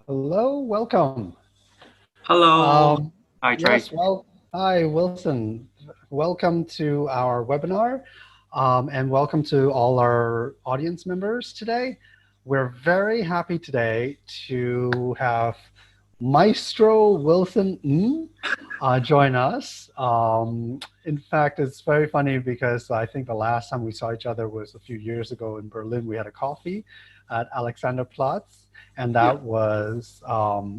Hello, welcome. Hello. Um, Hi, Trey. yes, well, hi, Wilson. Welcome to our webinar, and welcome to all our audience members today. We're very happy today to have Maestro Wilson join us. In fact, it's very funny because I think the last time we saw each other was a few years ago in Berlin. We had a coffee at Alexanderplatz. And Yeah, that was,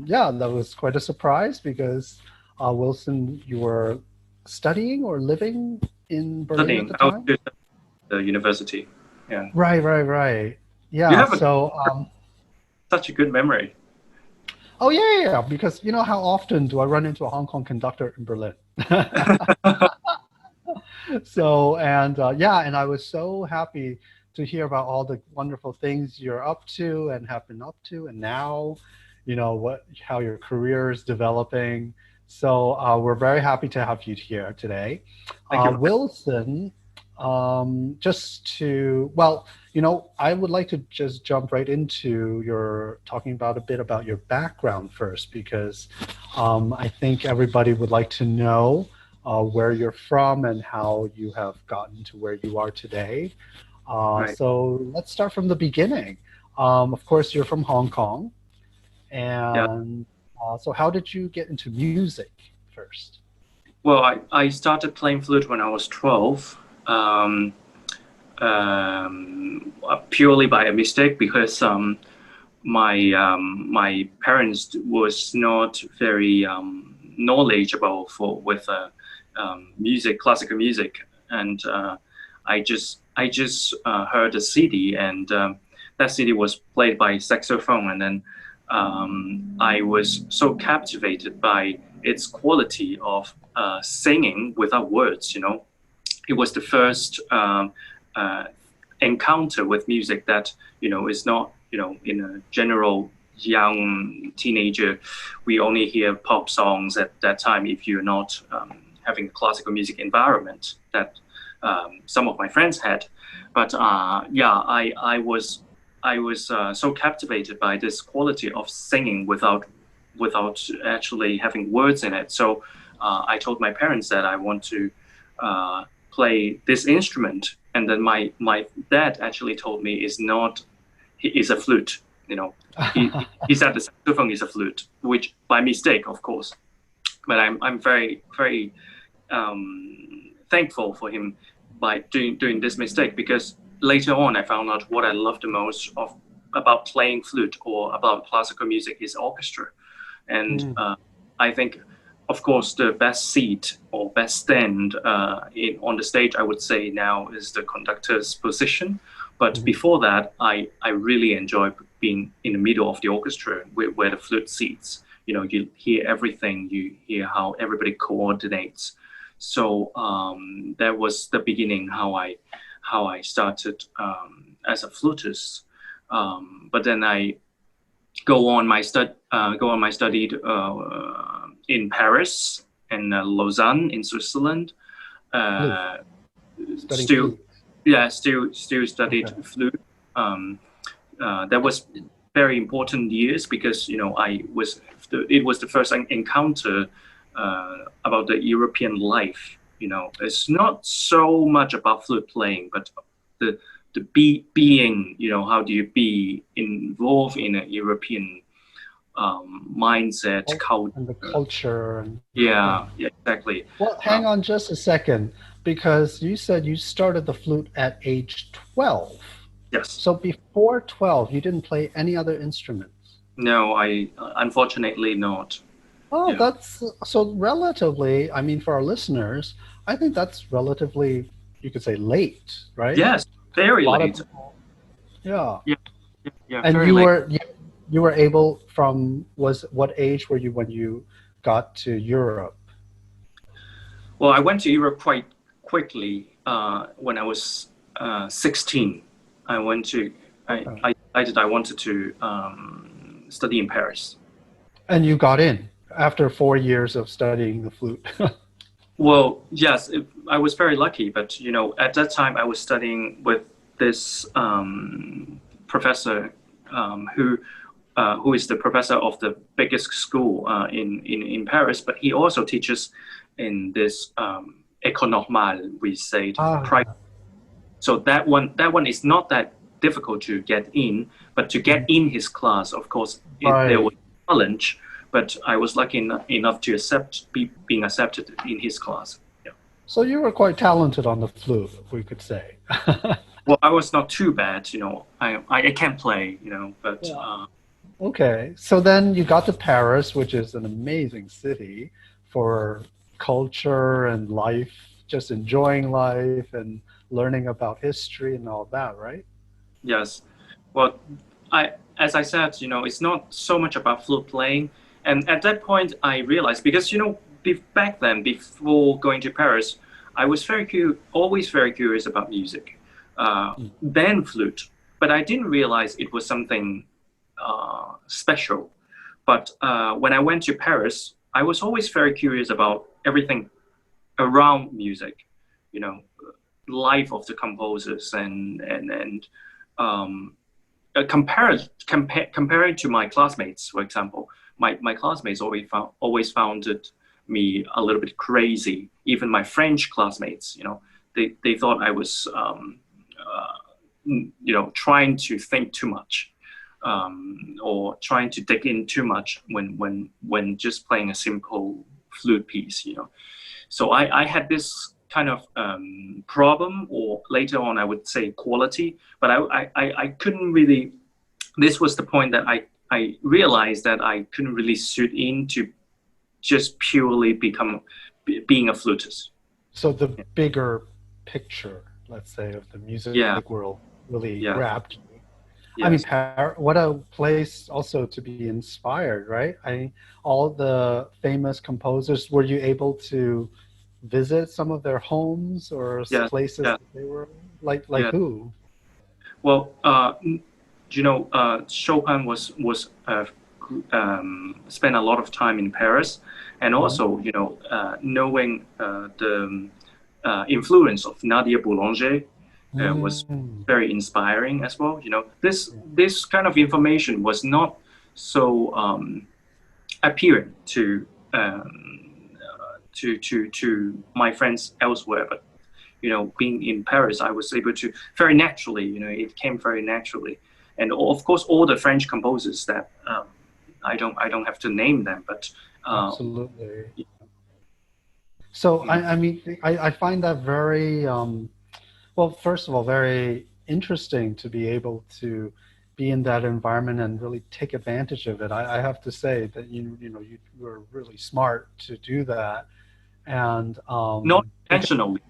yeah, that was quite a surprise because Wilson, you were studying or living in Berlin at studying. the I was time? just at the university. Yeah. Right, right, right. You Yeah. have So, such a good memory. oh yeah, yeah, yeah, because you know how often do I run into a Hong Kong conductor in Berlin? So, and yeah, and I was so happy to hear about all the wonderful things you're up to and have been up to, and now, what how your career is developing. So we're very happy to have you here today. Thank you. Wilson, well, I would like to just jump right into your talking about a bit about your background first, because I think everybody would like to know where you're from and how you have gotten to where you are today. Right. So let's start from the beginning. Of course, you're from Hong Kong. Yeah. And so how did you get into music first? Well, I started playing flute when I was 12, purely by a mistake because my parents was not very knowledgeable with music, classical music, and I just heard a CD, and that CD was played by saxophone, and then I was so captivated by its quality of singing without words. It was the first uh, encounter with music that is not in a general young teenager. We only hear pop songs at that time if you're not having a classical music environment that some of my friends had. But yeah, I was so captivated by this quality of singing without actually having words in it. So I told my parents that I want to uh, play this instrument, and then my dad actually told me is not he is a flute. He said the saxophone is a flute, which by mistake, of course. But I'm very very thankful for him by doing this mistake, because later on I found out what I love the most of about playing flute or about classical music is orchestra. And Mm, I think, of course, the best seat or best stand on the stage, I would say now, is the conductor's position. But mhm. before that, I really enjoy being in the middle of the orchestra where the flute sits. You hear everything, you hear how everybody coordinates. So that was the beginning how I started as a flutist. But then I go on my studied in Paris and Lausanne in Switzerland. Flute, Uh, studying still, flute. yeah, still Okay. studied flute. Um, that was very important years because it was the first encounter about the European life. It's not so much about flute playing, but the being. How do you be involved in a European mindset, And the culture? culture and yeah. Yeah, yeah, exactly. Well, Uh, hang on just a second, because you said you started the flute at age 12. yes. So before 12, you didn't play any other instruments. No, I unfortunately not. Oh, Yeah. that's so relatively, I mean, for our listeners, I think that's relatively, you could say late, right? Yes, A very lot of late. people, yeah. Yeah, yeah, yeah, And very late. you were able from was what age were you when you got to Europe? Well, I went to Europe quite quickly when I was 16. I went to, Okay. I decided I wanted to study in Paris. And you got in after 4 years of studying the flute. Well, yes, I was very lucky, but at that time I was studying with this professor who who is the professor of the biggest school in Paris, but he also teaches in this École Normale, we say, private. So that one is not that difficult to get in, but to get in his class, of course, there was a challenge. But I was lucky enough to being accepted in his class. Yeah. So you were quite talented on the flute, we could say. Well, I was not too bad, I can play, but. Yeah. Okay, so then you got to Paris, which is an amazing city for culture and life, just enjoying life and learning about history and all that, right? Yes. Well, as I said, it's not so much about flute playing. And at that point, I realized, because, back then, before going to Paris, I was always very curious about music, then flute. But I didn't realize it was something special. But when I went to Paris, I was always very curious about everything around music, life of the composers and comparing to my classmates, for example, my classmates always found me a little bit crazy. Even my French classmates, they thought I was trying to think too much. Or trying to dig in too much when just playing a simple flute piece, So I had this kind of problem, or later on I would say quality, but I couldn't really. This was the point that I realized that I couldn't really suit into just purely being a flutist. So the bigger picture, let's say, of the music world really grabbed you. Yes. I mean, what a place also to be inspired, right? All the famous composers, were you able to visit some of their homes or places that they were like who? Well, Chopin was spent a lot of time in Paris, and also knowing the influence of Nadia Boulanger. Was very inspiring as well. This kind of information was not so appealing to my friends elsewhere. But being in Paris, I was able to very naturally. It came very naturally, and of course, all the French composers that I don't have to name them, but absolutely. So I mean, I find that very. Well, first of all, very interesting to be able to be in that environment and really take advantage of it. I have to say that you were really smart to do that, and not intentionally.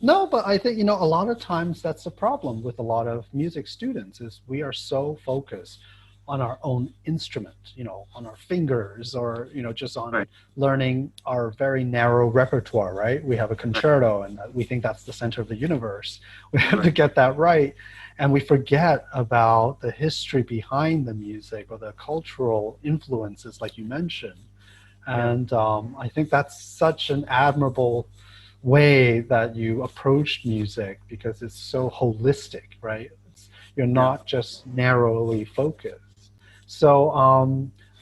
No, but I think a lot of times that's the problem with a lot of music students is we are so focused on our own instrument, on our fingers, or just on learning our very narrow repertoire, right? We have a concerto and we think that's the center of the universe. We have to get that right. And we forget about the history behind the music or the cultural influences like you mentioned. And I think that's such an admirable way that you approached music, because it's so holistic, right? You're not just narrowly focused. So,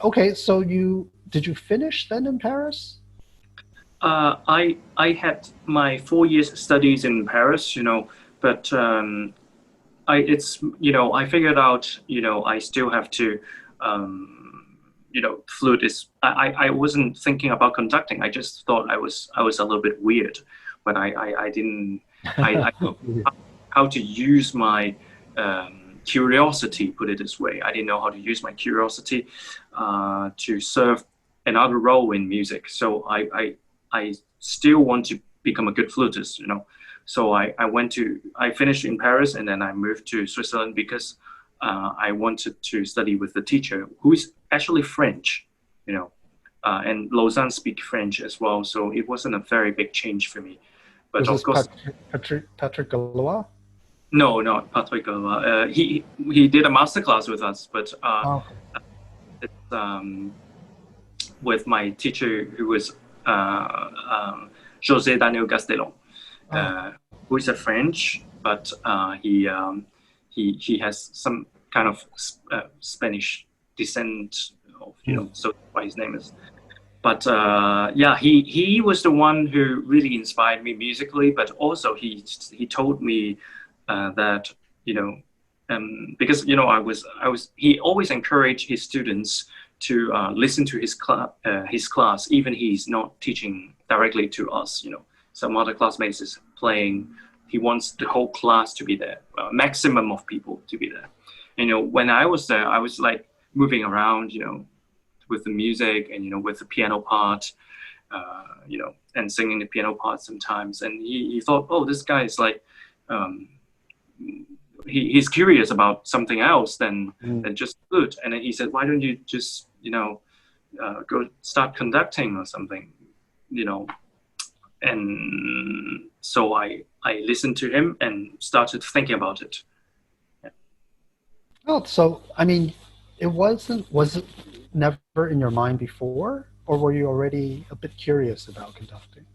okay, so did you finish then in Paris? I had my 4 years studies in Paris, but I figured out, I still have to, flute is. I wasn't thinking about conducting. I just thought I was a little bit weird, but I didn't. I how to use my curiosity, put it this way. I didn't know how to use my curiosity to serve another role in music. So I still want to become a good flutist, So I finished in Paris, and then I moved to Switzerland because I wanted to study with the teacher who is actually French, and Lausanne speak French as well. So it wasn't a very big change for me. But of course, Patrick Galois? No, not Patrick Galois. He did a masterclass with us, but it's with my teacher who was José Daniel Gastelon, who is a French, but he has some kind of Spanish descent of, so why his name is. But yeah, he was the one who really inspired me musically. But also he told me that because he always encouraged his students to listen to his class, even he's not teaching directly to us. Some other classmates is playing. He wants the whole class to be there, maximum of people to be there. When I was there, I was like moving around, with the music and with the piano part, and singing the piano part sometimes. And he thought, oh, this guy is like, he's curious about something else than just flute. And then he said, why don't you just go start conducting or something, And so I listened to him and started thinking about it. Yeah. Oh, so I mean, was it never in your mind before, or were you already a bit curious about conducting?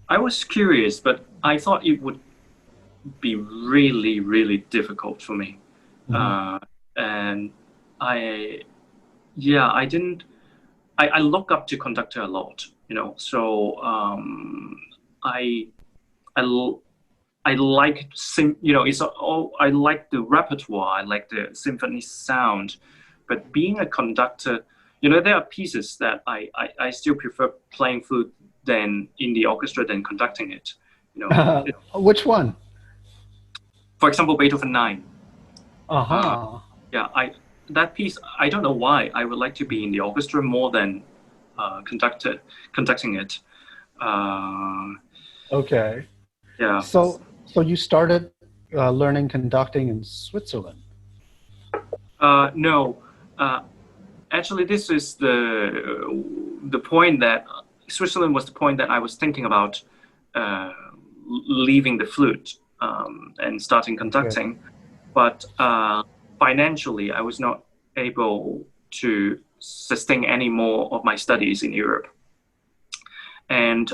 I was curious, but I thought it would be really, really difficult for me. And I didn't. I look up to conductor a lot, So I like I like the repertoire, I like the symphony sound, but being a conductor, there are pieces that I still prefer playing flute than in the orchestra than conducting it. Which one? For example, Beethoven 9. Yeah, that piece, I don't know why I would like to be in the orchestra more than conducting it. Okay. Yeah. So you started learning conducting in Switzerland? No. Actually, this is the point that Switzerland was the point that I was thinking about leaving the flute and starting conducting. Okay. But financially, I was not able to sustain any more of my studies in Europe. And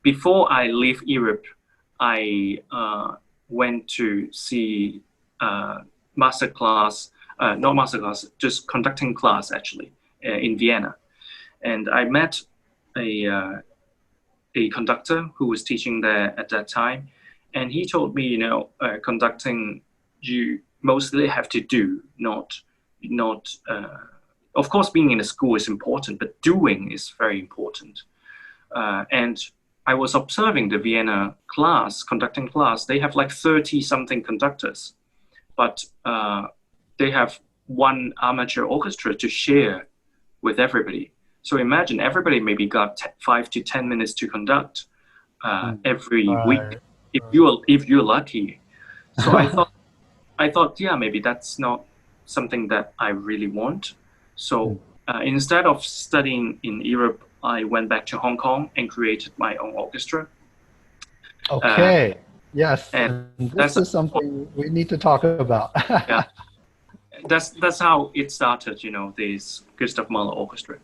before I leave Europe, I went to see master class, not master class, just conducting class actually in Vienna. And I met a conductor who was teaching there at that time. And he told me, conducting you mostly have to do, not of course, being in a school is important, but doing is very important. And I was observing the Vienna class, conducting class. They have like 30-something conductors, but they have one amateur orchestra to share with everybody. So imagine everybody maybe got 5 to 10 minutes to conduct every week, if you're lucky. So I thought, yeah, maybe that's not something that I really want. So instead of studying in Europe, I went back to Hong Kong and created my own orchestra. Okay. Yes. And this is something we need to talk about. Yeah. That's how it started, this Gustav Mahler Orchestra.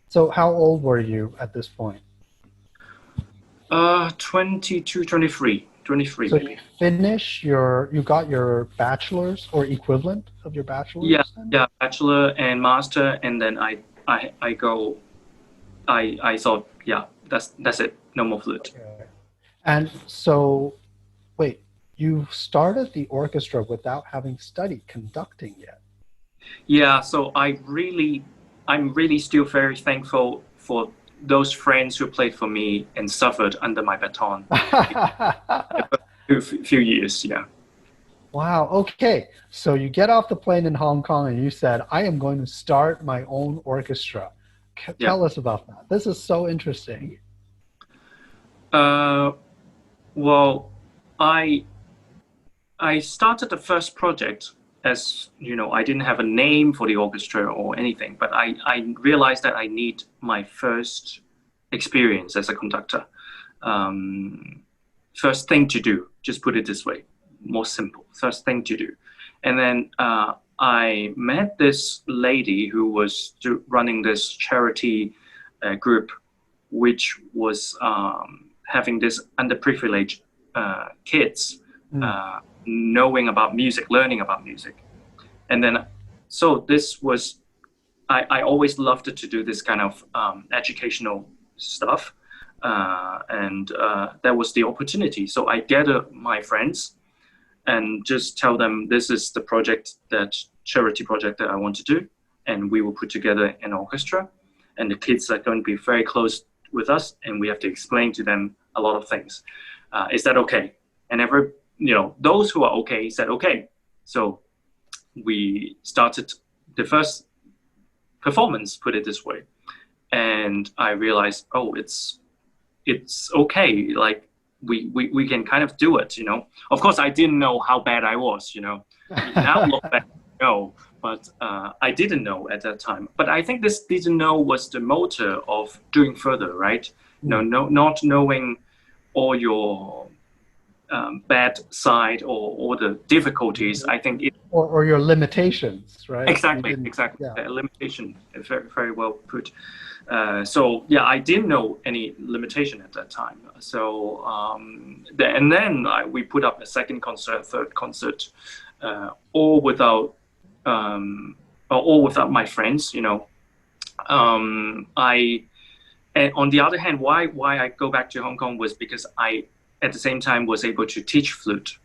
So how old were you at this point? 22, 23. So you got your bachelor's or equivalent of your bachelor's? Yeah, bachelor and master, and then I thought, yeah, that's it, no more flute. Okay. And so, wait, you started the orchestra without having studied conducting yet? Yeah, so I'm really still very thankful for those friends who played for me and suffered under my baton. A few years, yeah. Wow, okay. So you get off the plane in Hong Kong and you said, I am going to start my own orchestra. Tell us about that. This is so interesting. Well, I started the first project as, I didn't have a name for the orchestra or anything, but I realized that I need my first experience as a conductor. First thing to do, just put it this way, more simple, first thing to do. And then I met this lady who was running this charity group, which was having this underprivileged kids knowing about music, learning about music. And then, so this was I always loved to do this kind of educational stuff. And that was the opportunity. So I gathered my friends and just tell them this is the project, that charity project that I want to do. And we will put together an orchestra. And the kids are going to be very close with us. And we have to explain to them a lot of things. Is that okay? And those who are okay said okay. So we started the first performance, put it this way. And I realized, oh, it's okay. Like we can kind of do it, Of course, I didn't know how bad I was, Now look back, no, but I didn't know at that time. But I think this didn't know was the motor of doing further, right? Not knowing all your bad side or the difficulties. I think it or your limitations, right? exactly. Yeah. A limitation, very, very well put. So yeah, I didn't know any limitation at that time. So and then we put up a second concert, third concert, all without my friends. And on the other hand, why I go back to Hong Kong was because I at the same time was able to teach flute.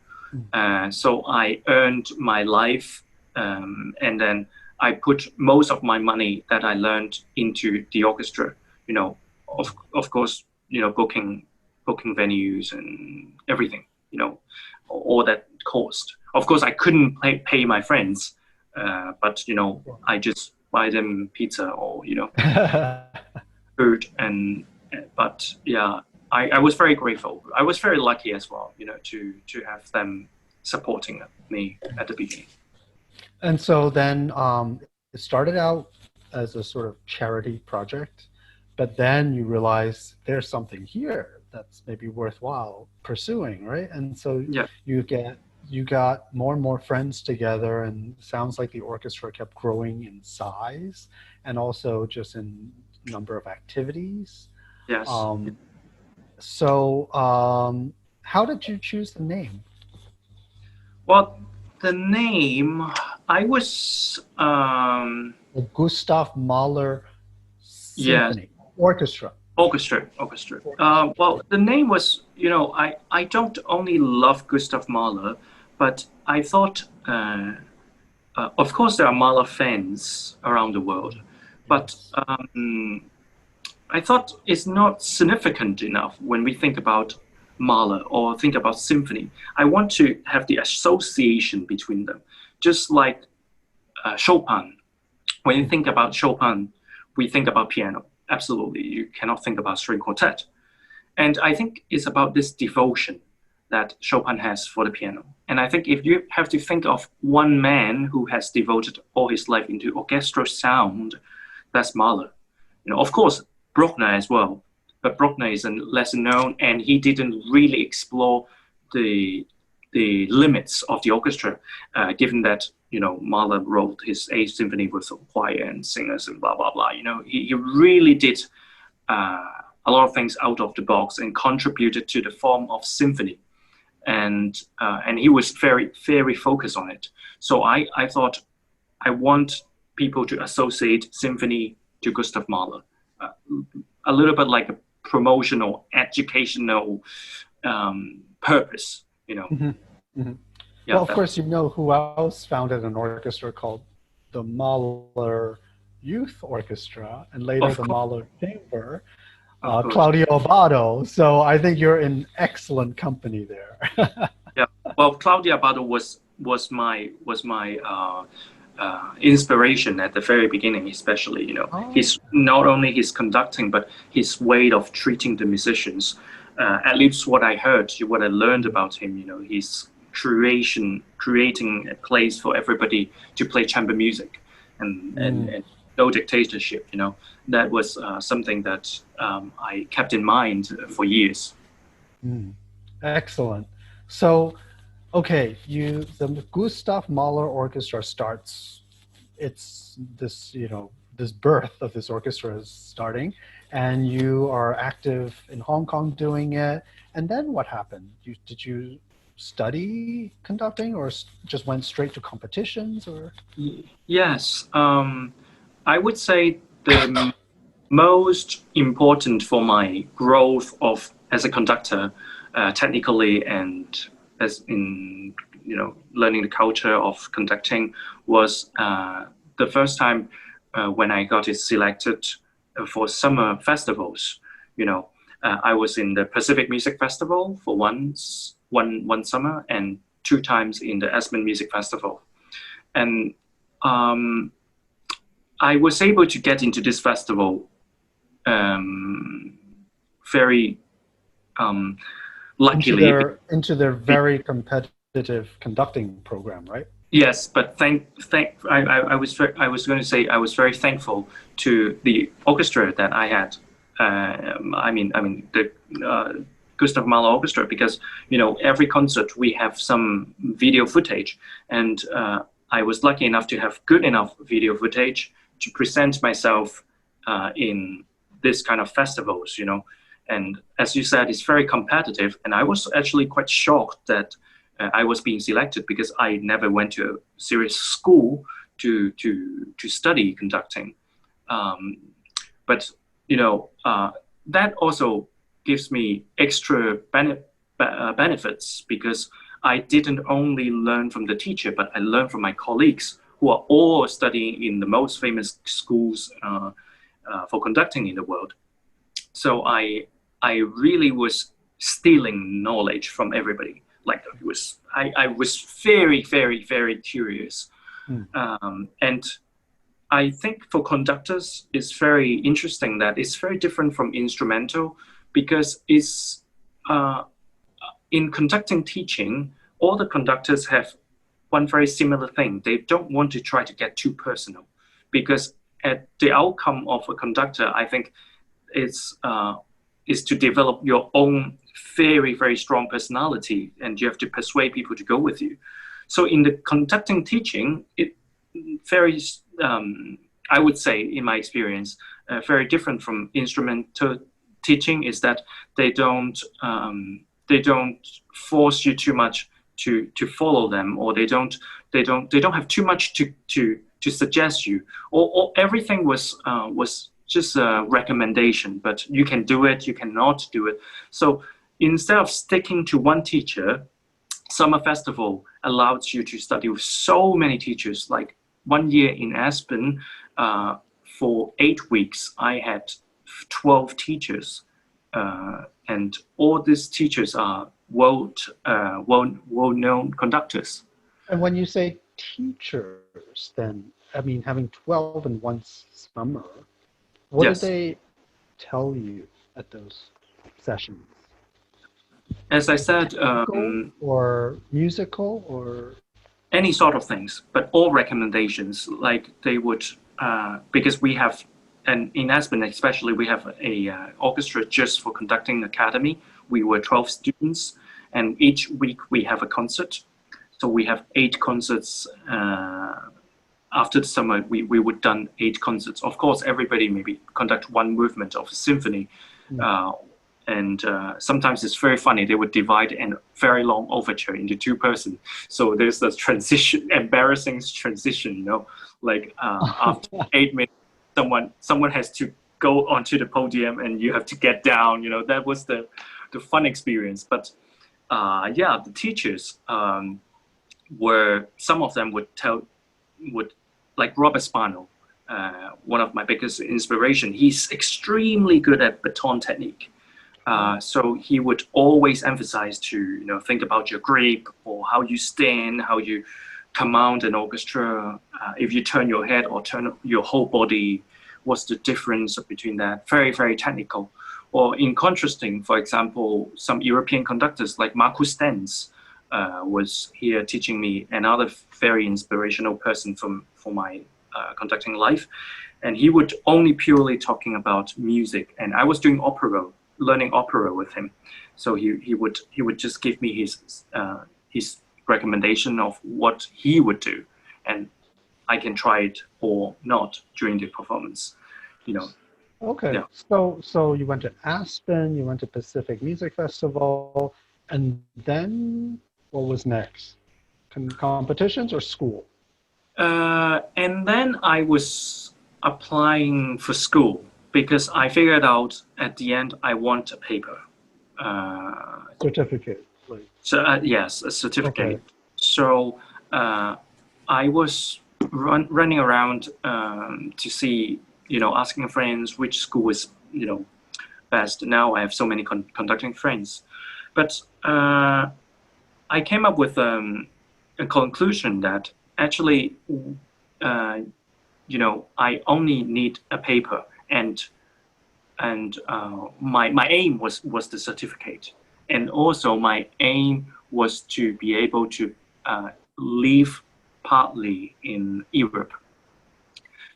So I earned my life, and then I put most of my money that I learned into the orchestra. Of course, booking venues and everything. All that cost. Of course, I couldn't pay my friends, but I just buy them pizza or food. But yeah. I was very grateful. I was very lucky as well, to have them supporting me at the beginning. And so then it started out as a sort of charity project, but then you realize there's something here that's maybe worthwhile pursuing, right? And so yeah. you got more and more friends together, and it sounds like the orchestra kept growing in size and also just in number of activities. Yes. So how did you choose the name? Well, the name, I was... the Gustav Mahler Symphony Orchestra. Orchestra. Well, the name was, I don't only love Gustav Mahler, but I thought, of course there are Mahler fans around the world, but I thought it's not significant enough when we think about Mahler or think about symphony. I want to have the association between them, just like Chopin. When you think about Chopin, we think about piano. Absolutely, you cannot think about string quartet. And I think it's about this devotion that Chopin has for the piano. And I think if you have to think of one man who has devoted all his life into orchestral sound, that's Mahler. Of course, Bruckner as well, but Bruckner is less known, and he didn't really explore the limits of the orchestra, given that Mahler wrote his Eighth Symphony with a choir and singers and blah blah blah. He really did a lot of things out of the box and contributed to the form of symphony, and he was very, very focused on it. So I thought I want people to associate symphony to Gustav Mahler. A little bit like a promotional, educational purpose, Mm-hmm. Mm-hmm. Yeah, well, of course, who else founded an orchestra called the Mahler Youth Orchestra and later the Mahler Chamber, Claudio Abbado. So I think you're in excellent company there. Yeah, well, Claudio Abbado was my inspiration at the very beginning, especially. He's not only his conducting, but his way of treating the musicians. At least what I heard, what I learned about him, his creating a place for everybody to play chamber music, and no dictatorship. That was something that I kept in mind for years. Excellent. So, okay, the Gustav Mahler Orchestra starts. It's this, this birth of this orchestra is starting, and you are active in Hong Kong doing it. And then what happened? Did you study conducting, or just went straight to competitions, or? Yes. I would say the most important for my growth of as a conductor, technically and as in learning the culture of conducting was the first time when I got it selected for summer festivals. I was in the Pacific Music Festival for one summer and 2 times in the Aspen Music Festival, and I was able to get into this festival very luckily. Into their very competitive conducting program, right? Yes, but I was going to say I was very thankful to the orchestra that I had. I mean the Gustav Mahler Orchestra, because every concert we have some video footage, and I was lucky enough to have good enough video footage to present myself in this kind of festivals. And as you said, it's very competitive, and I was actually quite shocked that I was being selected, because I never went to a serious school to study conducting. But that also gives me extra benefits, because I didn't only learn from the teacher, but I learned from my colleagues who are all studying in the most famous schools for conducting in the world. So I really was stealing knowledge from everybody. Like I was very, very, very curious. And I think for conductors, it's very interesting that it's very different from instrumental, because it's in conducting teaching, all the conductors have one very similar thing. They don't want to try to get too personal, because at the outcome of a conductor, I think is to develop your own very, very strong personality, and you have to persuade people to go with you. So in the conducting teaching, it varies, I would say, in my experience, very different from instrumental teaching, is that they don't force you too much to follow them, or they don't have too much to suggest you, or everything was just a recommendation, but you can do it, you cannot do it. So instead of sticking to one teacher, Summer Festival allows you to study with so many teachers. Like 1 year in Aspen, for 8 weeks, I had 12 teachers, and all these teachers are well-known conductors. And when you say teachers, then I mean having 12 in one summer. What Yes. did they tell you at those sessions? As I said, or musical, or any sort of things, but all recommendations. Like they would, because we have, and in Aspen especially, we have a orchestra just for conducting academy. We were 12 students, and each week we have a concert. So we have 8 concerts. After the summer, we would done 8 concerts. Of course, everybody maybe conduct one movement of a symphony. And sometimes it's very funny. They would divide a very long overture into 2 persons. So there's this transition, embarrassing transition, like after 8 minutes, someone has to go onto the podium and you have to get down. That was the fun experience. But yeah, the teachers some of them would like Robert Spano, one of my biggest inspiration. He's extremely good at baton technique. So he would always emphasize to think about your grip, or how you stand, how you command an orchestra. If you turn your head or turn your whole body, what's the difference between that? Very, very technical. Or in contrasting, for example, some European conductors like Markus Stenz was here teaching me, another very inspirational person for my conducting life. And he would only purely talking about music. And I was doing learning opera with him. So he would just give me his recommendation of what he would do, and I can try it or not during the performance. Okay. Yeah. So you went to Aspen, you went to Pacific Music Festival, and then what was next? Competitions or school? And then I was applying for school because I figured out at the end I want a paper. Certificate. Like. So yes, a certificate. Okay. So I was running around to see, asking friends which school is, best. Now I have so many conducting friends, but I came up with a conclusion that actually, I only need a paper, and my aim was the certificate, and also my aim was to be able to live partly in Europe.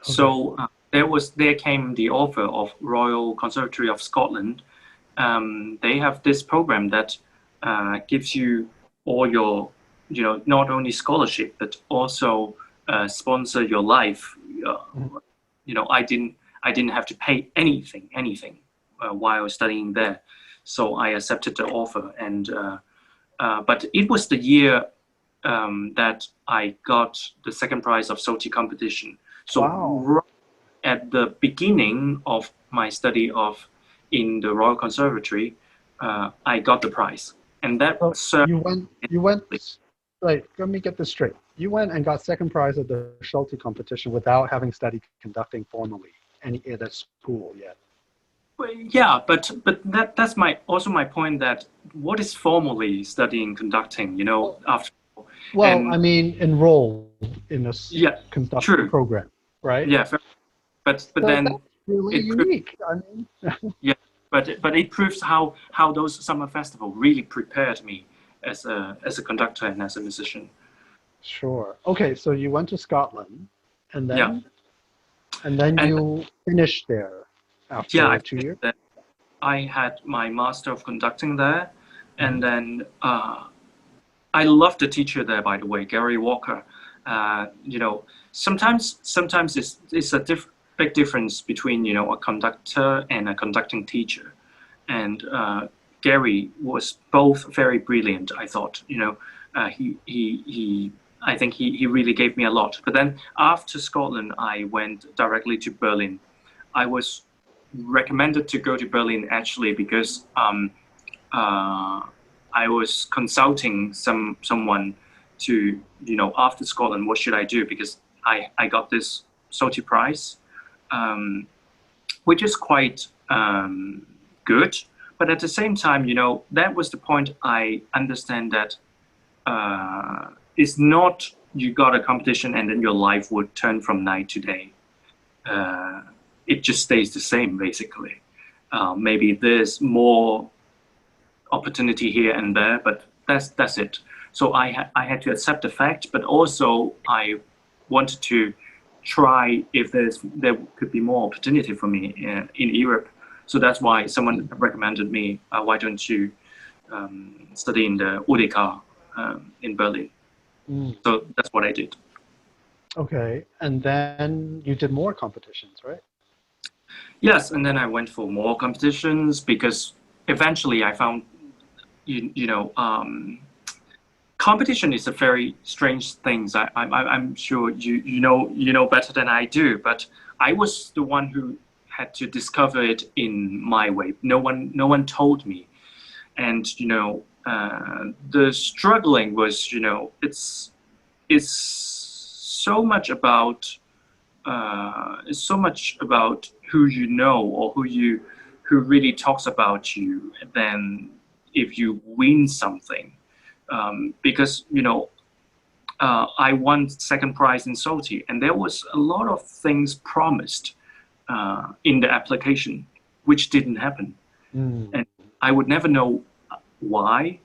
Okay. So there came the offer of Royal Conservatory of Scotland. They have this program that gives you all your, not only scholarship but also sponsor your life. I didn't have to pay anything while studying there, so I accepted the offer. And but it was the year that I got the second prize of Solti competition. So right at the beginning of my study in the Royal Conservatory, I got the prize, and that you went. Right, let me get this straight. You went and got second prize at the Solti competition without having studied conducting formally at a school yet. Well, yeah, but that's also my point, that what is formally studying conducting, after. Well, I mean, enrolled in a conducting program, right? Yeah, but so then that's really unique. I mean, yeah, but it proves how those summer festivals really prepared me as a conductor and as a musician. Sure. Okay, so you went to Scotland, and then you finished there after 2 years. I had my Master of Conducting there, and then I loved the teacher there, by the way, Gary Walker. Sometimes it's a big difference between a conductor and a conducting teacher, and Gary was both very brilliant. I thought, I think he really gave me a lot. But then after Scotland, I went directly to Berlin. I was recommended to go to Berlin actually because I was consulting someone to, after Scotland, what should I do? Because I got this Solti prize, which is quite good. But at the same time, that was the point. I understand that it's not you got a competition and then your life would turn from night to day. It just stays the same, basically. Maybe there's more opportunity here and there, but that's it. So I had to accept the fact, but also I wanted to try if there could be more opportunity for me in Europe. So that's why someone recommended me, why don't you study in the UDK in Berlin. So that's what I did. Okay, and then you did more competitions, right? Yes, and then I went for more competitions because eventually I found, competition is a very strange thing. I'm sure you know better than I do, but I was the one who had to discover it in my way. No one told me, and the struggling was, it's so much about who you know or who really talks about you than if you win something. Because I won second prize in Solti, and there was a lot of things promised in the application which didn't happen, and I would never know why,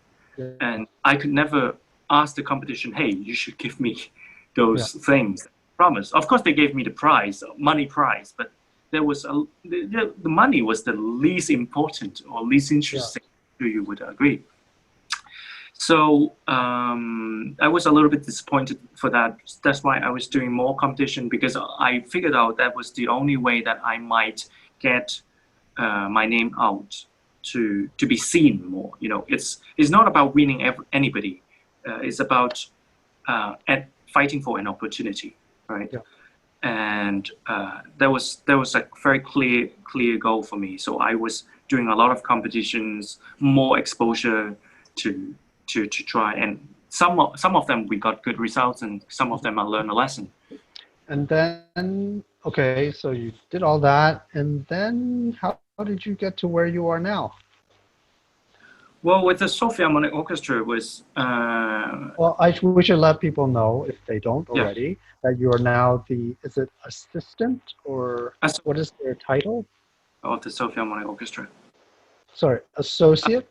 and I could never ask the competition, hey, you should give me those things promised. Of course they gave me the prize, money prize, but there was the money was the least important or least interesting. You would agree. So I was a little bit disappointed for that. That's why I was doing more competition, because I figured out that was the only way that I might get my name out to be seen more. It's not about winning anybody. It's about fighting for an opportunity, right? and there was a very clear goal for me. So I was doing a lot of competitions, more exposure to try, and some of them we got good results, and some of them I learned a lesson. And then, okay, so you did all that, and then how did you get to where you are now? Well, with the Philharmonic Orchestra, it was Well, we should let people know, if they don't already, that you are now is it assistant, or what is their title? Of the Philharmonic Orchestra. Sorry, associate?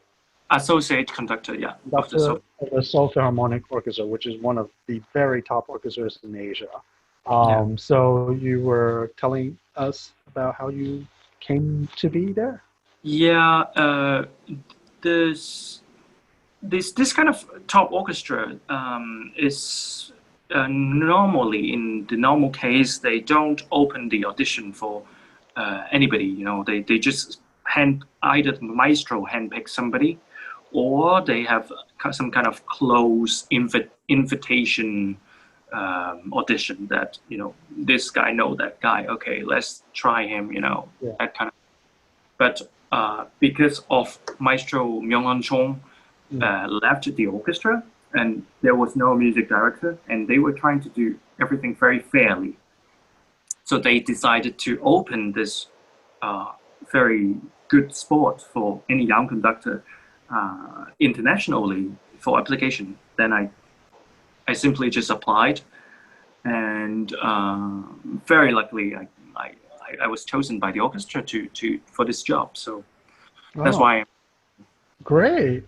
Associate conductor, yeah. Conductor of the Seoul Philharmonic Orchestra, which is one of the very top orchestras in Asia. So you were telling us about how you came to be there? Yeah, this kind of top orchestra is normally, in the normal case, they don't open the audition for anybody. You know, they just either the maestro handpick somebody, or they have some kind of close invitation audition that, you know, this guy know that guy, okay, let's try him, you know, that kind of. But because of Maestro Myung-Eun Chong left the orchestra, and there was no music director, and they were trying to do everything very fairly, so they decided to open this very good spot for any young conductor internationally for application. Then I simply just applied, and very luckily I was chosen by the orchestra for this job. So that's why. Great.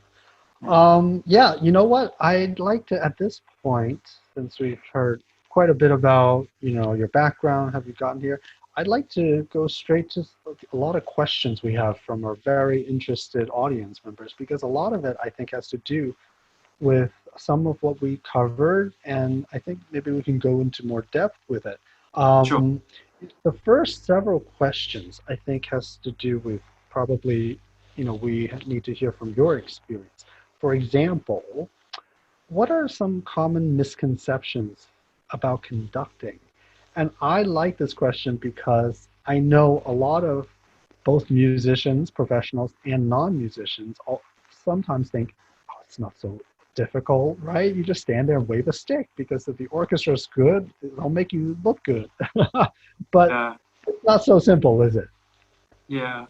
Yeah, you know what? I'd like to, at this point, since we've heard quite a bit about, you know, your background, have you gotten here, I'd like to go straight to a lot of questions we have from our very interested audience members, because a lot of it, I think, has to do with some of what we covered, and I think maybe we can go into more depth with it. Sure. The first several questions, I think, has to do with probably, you know, we need to hear from your experience. For example, what are some common misconceptions about conducting? And I like this question because I know a lot of both musicians, professionals, and non-musicians sometimes think, oh, it's not so difficult, right? You just stand there and wave a stick, because if the orchestra is good, it'll make you look good. But it's not so simple, is it? Yeah.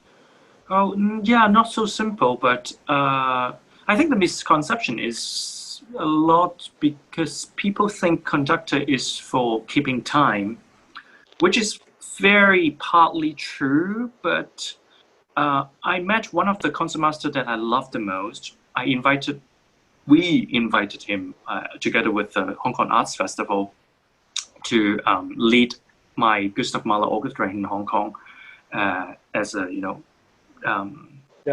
Oh, yeah, not so simple, but I think the misconception is a lot because people think conductor is for keeping time, which is very partly true, but I met one of the concertmaster that I love the most. We invited him together with the Hong Kong Arts Festival to lead my Gustav Mahler Orchestra in Hong Kong as a, you know,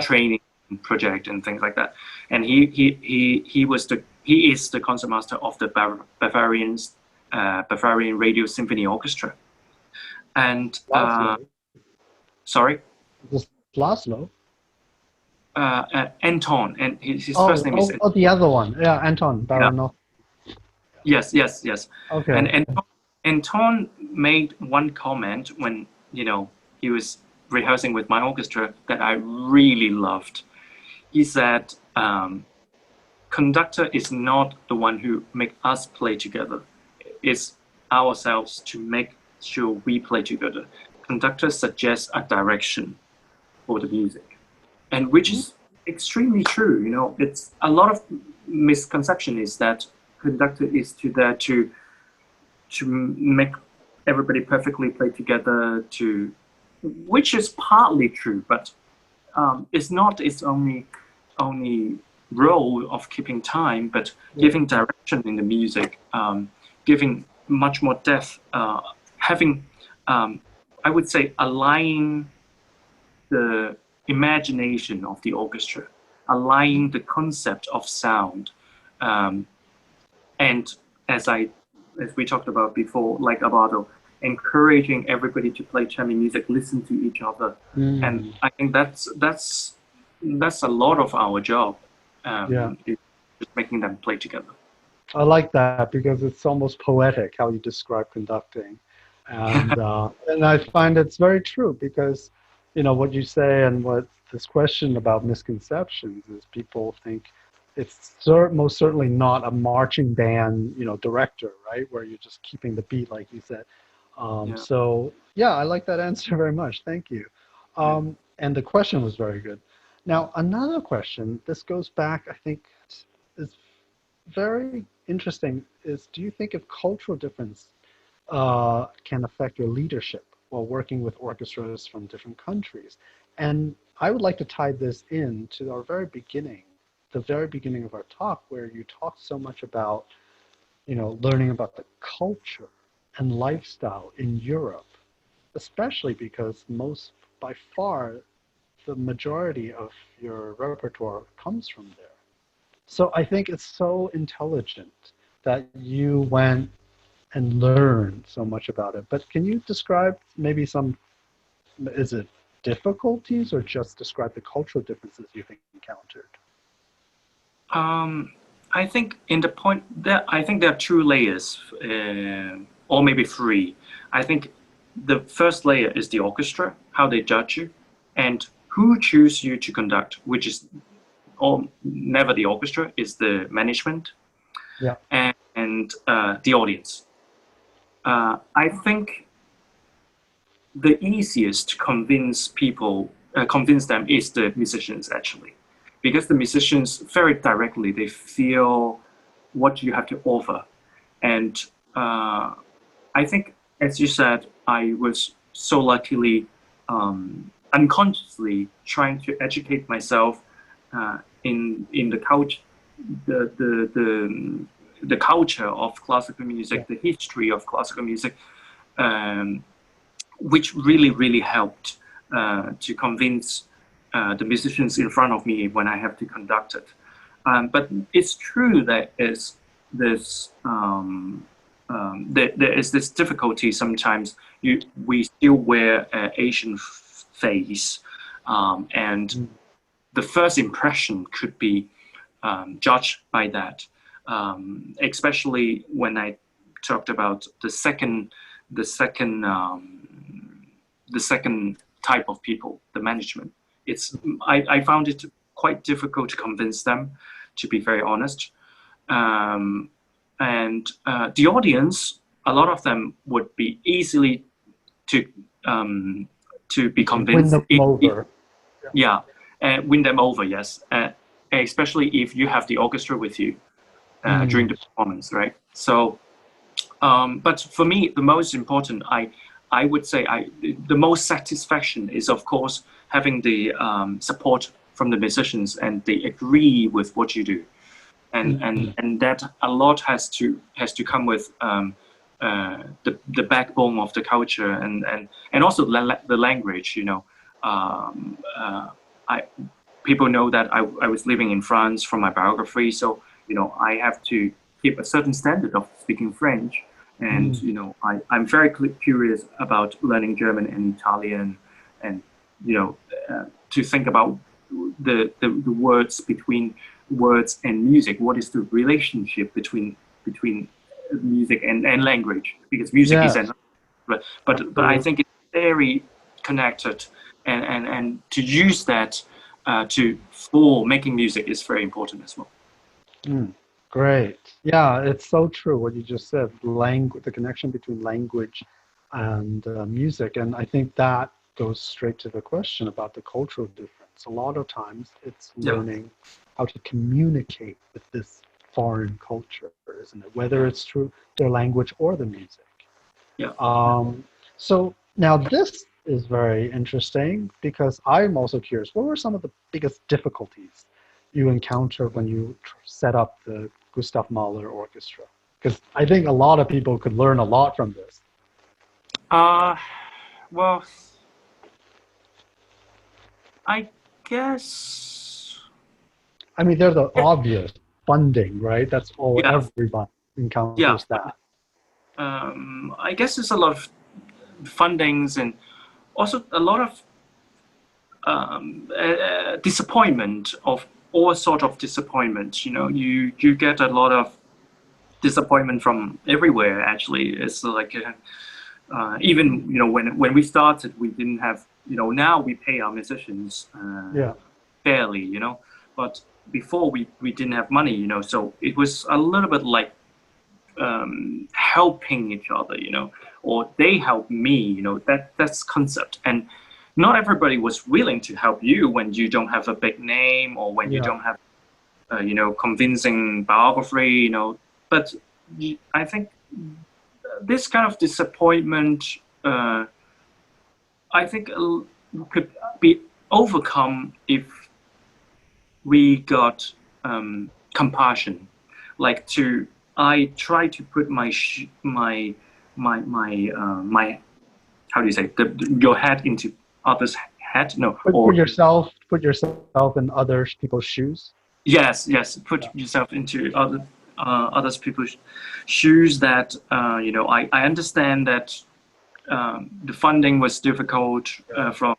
training project and things like that. And he is the concertmaster of the Bavarian Radio Symphonie-Orchestra. And sorry, This Laszlo? Anton, and his first name is. Oh, the other one, yeah, Anton Baranov. Yeah. Yes. Okay. And Anton made one comment when, you know, he was rehearsing with my orchestra that I really loved. He said, conductor is not the one who make us play together. It's ourselves to make sure we play together. Conductor suggests a direction for the music, and which is extremely true. You know, it's a lot of misconception is that conductor is there to make everybody perfectly play together, which is partly true, but it's not its only role of keeping time, but giving direction in the music, giving much more depth, having, I would say, aligning the imagination of the orchestra, aligning the concept of sound, and as we talked about before, like about encouraging everybody to play chamber music, listen to each other, and I think that's a lot of our job. Is just making them play together. I like that because it's almost poetic how you describe conducting. And I find it's very true because, you know, what you say and what this question about misconceptions is people think it's most certainly not a marching band, you know, director, right? Where you're just keeping the beat, like you said. Yeah, So yeah, I like that answer very much. Thank you. yeah. And the question was very good. Now, another question, this goes back, I think, is very interesting, is do you think if cultural difference can affect your leadership while working with orchestras from different countries? And I would like to tie this in to our very beginning, the very beginning of our talk, where you talked so much about, you know, learning about the culture and lifestyle in Europe, especially because most, by far, the majority of your repertoire comes from there. So I think it's so intelligent that you went and learned so much about it. But can you describe maybe some, is it difficulties or just describe the cultural differences you've encountered? I think in the point that I think there are two layers, or maybe three. I think the first layer is the orchestra, how they judge you, and who choose you to conduct, which is never the orchestra, is the management Yeah. and the audience. I think the easiest to convince people, convince them is the musicians actually, because the musicians very directly they feel what you have to offer, and I think as you said, I was so luckily unconsciously trying to educate myself in the culture, the the the the culture of classical Yeah. music, the history of classical music. Um, which really helped to convince the musicians in front of me when I have to conduct it. But it's true that there is this difficulty sometimes. We still wear an Asian face, and Mm. the first impression could be judged by that. Especially when I talked about the second the second type of people, the management. I found it quite difficult to convince them, to be very honest. And the audience, a lot of them would be easily to be To win convinced. them over. Yeah, win them over. Yes, especially if you have the orchestra with you during Mm. the performance, right? So but for me, the most important, I would say, the most satisfaction is, of course, having the support from the musicians and they agree with what you do, Mm. and that a lot has to come with the backbone of the culture and also the language. You know, I people know that I was living in France from my biography, so you know I have to keep a certain standard of speaking French. And Mm. you know, I'm very curious about learning German and Italian, and you know, to think about the words between words and music. What is the relationship between music and language? Because music is Yes, an but I absolutely. think it's very connected, and to use that for making music is very important as well. Mm. Great. Yeah, it's so true what you just said. Language, the connection between language and music, and I think that goes straight to the question about the cultural difference. A lot of times, it's Yeah, learning how to communicate with this foreign culture, isn't it? Whether yeah, it's through their language or the music. yeah. So now this is very interesting because I'm also curious. What were some of the biggest difficulties you encountered when you set up the Gustav Mahler Orchestra? Because I think a lot of people could learn a lot from this. Uh, well, I guess, I mean, there's the obvious funding, right? That's all yeah, everybody yeah. encounters that. I guess there's a lot of fundings and also a lot of disappointment of all sort of disappointment. You know, you get a lot of disappointment from everywhere. Actually, it's like Even when we started, we didn't have now we pay our musicians fairly, but before we didn't have money, so it was a little bit like helping each other, or they help me, that's concept. And not everybody was willing to help you when you don't have a big name or when you don't have convincing biography, but I think this kind of disappointment, I think could be overcome if we got compassion. Like I try to put my how do you say, your head into others' head? No, put yourself in other people's shoes. Yes, put yourself into others people's shoes. That I understand that the funding was difficult for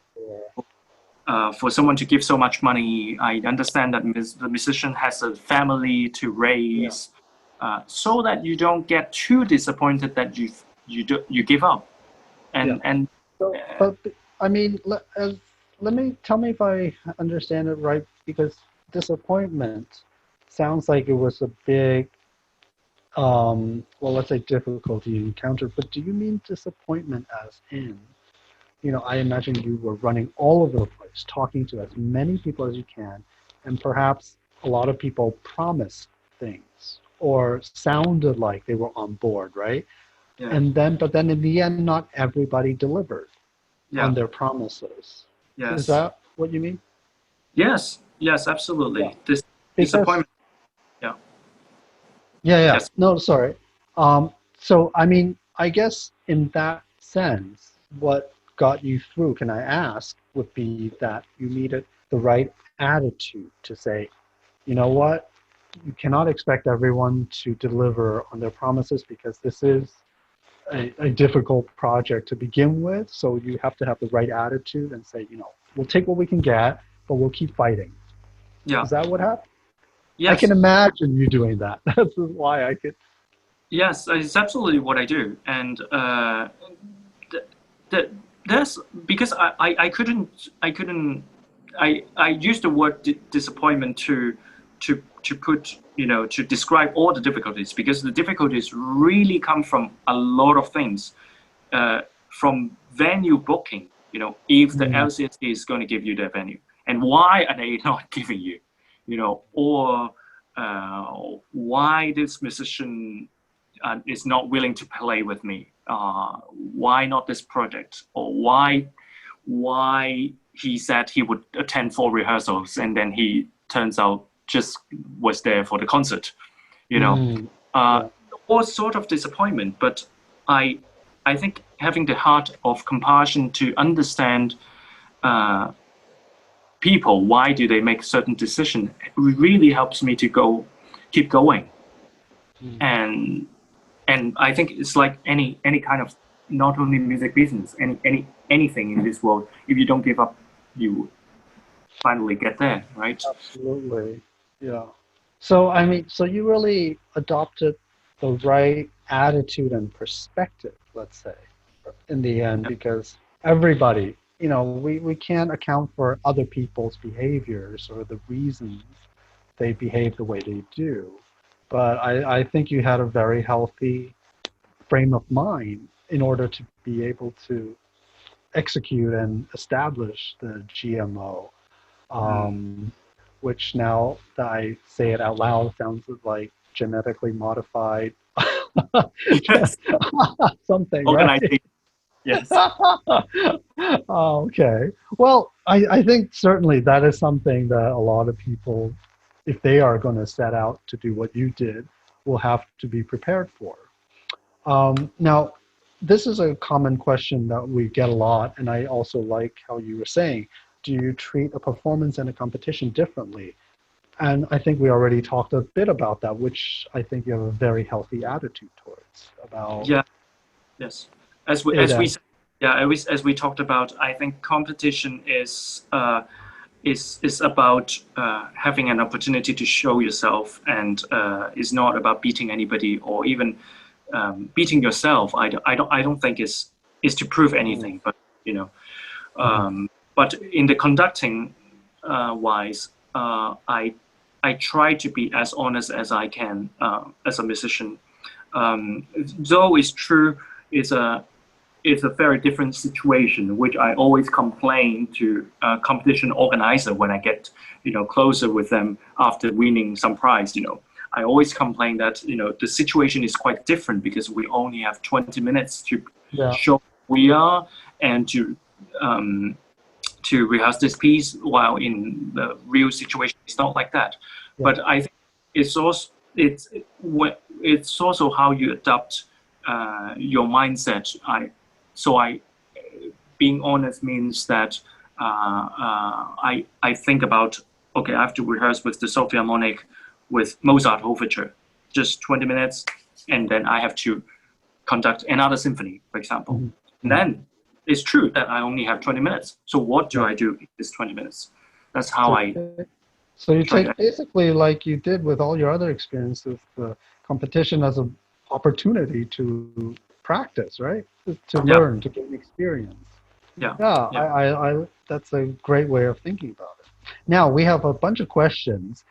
someone to give so much money. I understand that the musician has a family to raise, so that you don't get too disappointed that you give up. And so, but I mean, tell me if I understand it right, because disappointment sounds like it was a big, well, let's say difficulty you encountered, but do you mean disappointment as in, I imagine you were running all over the place, talking to as many people as you can, and perhaps a lot of people promised things or sounded like they were on board, right? Yeah. But then in the end, not everybody delivered on their promises. Yes. Is that what you mean? Yes, absolutely. Yeah. This disappointment. Yeah. Yes. No, sorry. So, I mean, I guess in that sense, what got you through, can I ask, would be that you needed the right attitude to say, you know what, you cannot expect everyone to deliver on their promises because this is a difficult project to begin with. So you have to have the right attitude and say, we'll take what we can get, but we'll keep fighting. Yeah. Is that what happened? Yes. I can imagine you doing that. That's why I could. Yes, it's absolutely what I do. And that's because I used the word disappointment to put, to describe all the difficulties, because the difficulties really come from a lot of things, from venue booking, if the LCSD is going to give you the venue, and why are they not giving you, or why this musician is not willing to play with me, why not this project, or why he said he would attend 4 rehearsals and then he turns out just was there for the concert, all sort of disappointment. But I think having the heart of compassion to understand people, why do they make certain decision, really helps me to keep going. And I think it's like any kind of, not only music business, anything in this world, if you don't give up, you finally get there, right? Absolutely. Yeah. So, I mean, so you really adopted the right attitude and perspective, let's say, in the end, because everybody, we can't account for other people's behaviors or the reasons they behave the way they do. But I think you had a very healthy frame of mind in order to be able to execute and establish the GMO. Which, now that I say it out loud, sounds like genetically modified something, right? Yes. Okay. Well, I think certainly that is something that a lot of people, if they are going to set out to do what you did, will have to be prepared for. Now, this is a common question that we get a lot, and I also like how you were saying, do you treat a performance and a competition differently? And I think we already talked a bit about that, which I think you have a very healthy attitude towards. About yes, as we talked about, I think competition is about having an opportunity to show yourself, and is not about beating anybody or even beating yourself. I don't think is is to prove anything, but you know, but in the conducting wise, I try to be as honest as I can as a musician. Though it's true, it's a very different situation, which I always complain to competition organizer when I get, closer with them after winning some prize. I always complain that the situation is quite different because we only have 20 minutes to show who we are and to rehearse this piece, while in the real situation it's not like that. Yeah. But I think it's also how you adapt your mindset. Being honest means that I think about, okay, I have to rehearse with the Philharmonic with Mozart overture, just 20 minutes, and then I have to conduct another symphony, for example. And then it's true that I only have 20 minutes. So what do I do in this 20 minutes? That's how So you take basically, like you did with all your other experiences, the competition as an opportunity to practice, right? To learn, to gain experience. I that's a great way of thinking about it. Now we have a bunch of questions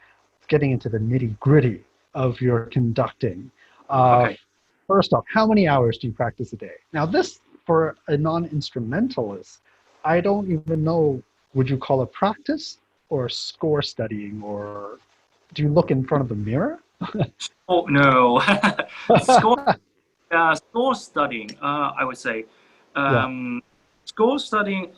getting into the nitty-gritty of your conducting. First off, how many hours do you practice a day? Now this, for a non-instrumentalist, I don't even know, would you call it practice or score studying, or do you look in front of the mirror? Oh, no. Score studying, I would say. Score studying,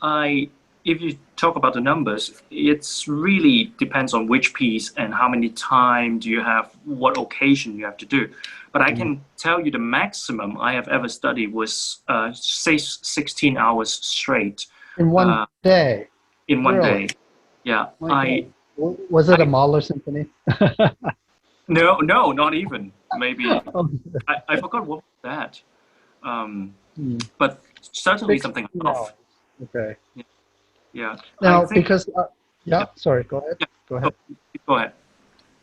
if you talk about the numbers, it's really depends on which piece and how many time do you have, what occasion you have to do. But I can tell you the maximum I have ever studied was, say, 16 hours straight. In one day? In one day, yeah. Was it a Mahler symphony? No, not even. Maybe. I forgot what was that. But certainly something off. Okay. Yeah. Now, because sorry, go ahead. Yeah. Go ahead. Go ahead.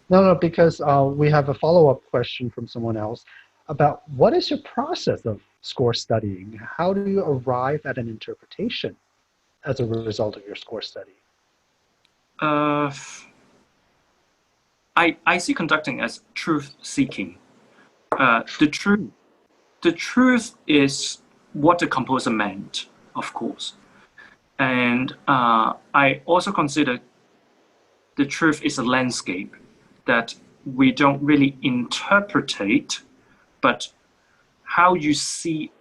No, because we have a follow-up question from someone else about what is your process of score studying? How do you arrive at an interpretation as a result of your score study? I see conducting as truth-seeking. The truth is what the composer meant, of course. And I also consider the truth is a landscape that we don't really interpretate, but how you see,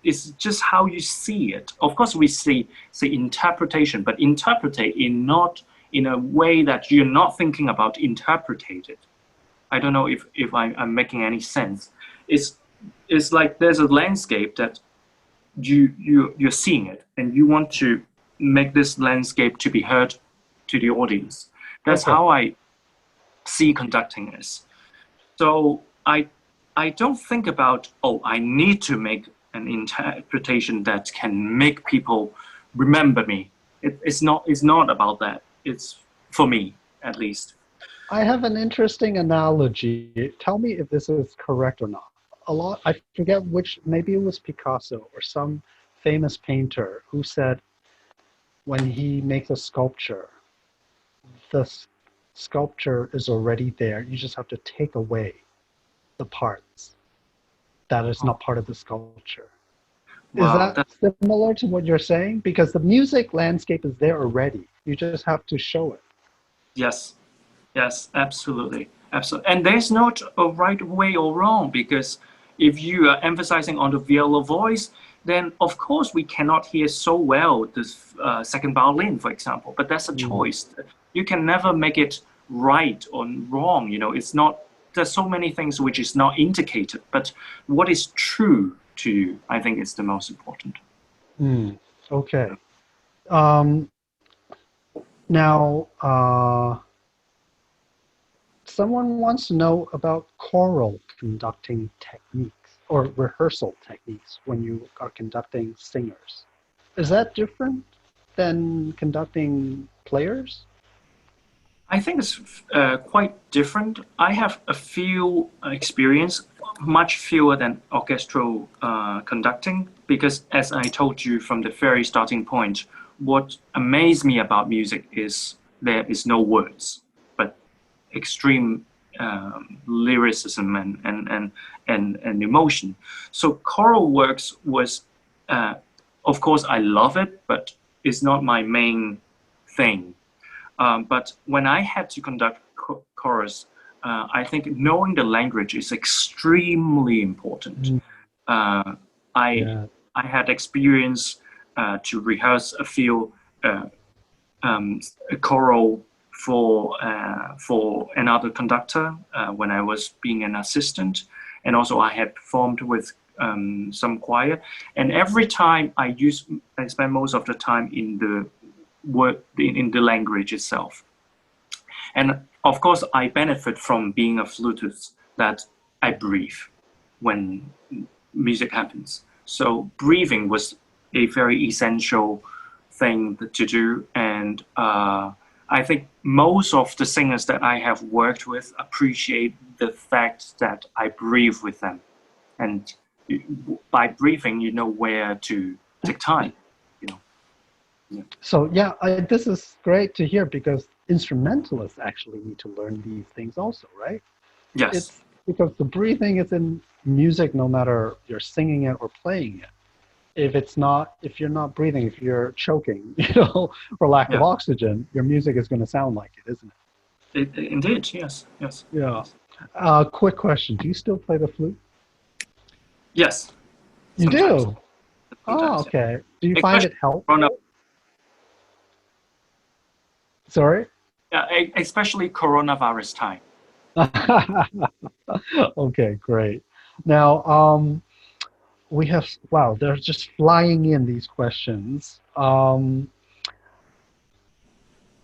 it's just how you see it. Of course, we see interpretation, but interpretate not in a way that you're not thinking about interpreted. I don't know if I'm making any sense. It's like there's a landscape that you're seeing it, and you want to make this landscape to be heard to the audience. That's how I see conducting is. So I don't think about, I need to make an interpretation that can make people remember me. It's not about that. It's for me, at least. I have an interesting analogy. Tell me if this is correct or not. I forget which, maybe it was Picasso or some famous painter who said when he makes a sculpture, the sculpture is already there. You just have to take away the parts that is not part of the sculpture. Wow, is that similar to what you're saying? Because the music landscape is there already. You just have to show it. Yes, absolutely. And there's not a right way or wrong, because if you are emphasizing on the viola voice, then of course we cannot hear so well this second violin, for example. But that's a choice. You can never make it right or wrong. It's not. There's so many things which is not indicated. But what is true to you, I think, is the most important. Okay. Now, someone wants to know about choral conducting techniques or rehearsal techniques when you are conducting singers. Is that different than conducting players? I think it's quite different. I have a few experience. much fewer than orchestral conducting, because as I told you from the very starting point, what amazed me about music is there is no words, but extreme lyricism and emotion. So choral works was, of course, I love it, but it's not my main thing. But when I had to conduct chorus, I think knowing the language is extremely important. I had experience to rehearse a few choral for another conductor when I was being an assistant, and also I had performed with some choir. And every time I spend most of the time in the word in the language itself. And of course, I benefit from being a flautist that I breathe when music happens. So breathing was a very essential thing to do. And I think most of the singers that I have worked with appreciate the fact that I breathe with them. And by breathing, you know where to take time, you know. Yeah. So yeah, this is great to hear, because instrumentalists actually need to learn these things also, right? Yes. It's because the breathing is in music, no matter you're singing it or playing it. If you're not breathing, if you're choking, for lack of oxygen, your music is going to sound like it, isn't it? Indeed, yes. Yeah. Quick question: do you still play the flute? Yes. You sometimes. do? Oh, okay. Yeah. Do you find it helpful? Sorry? Yeah, especially coronavirus time. Okay, great. Now, we have, wow, they're just flying in, these questions.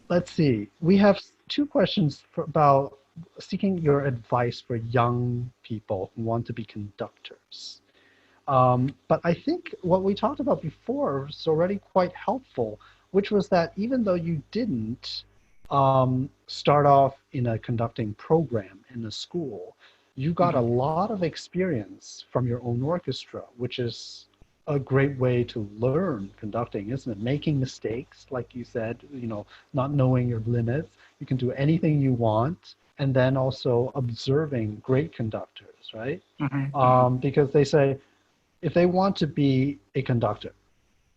Let's see. We have two questions about seeking your advice for young people who want to be conductors. But I think what we talked about before was already quite helpful, which was that even though you didn't start off in a conducting program in a school, you got a lot of experience from your own orchestra, which is a great way to learn conducting, isn't it? Making mistakes, like you said, not knowing your limits. You can do anything you want, and then also observing great conductors, right? Because they say, if they want to be a conductor,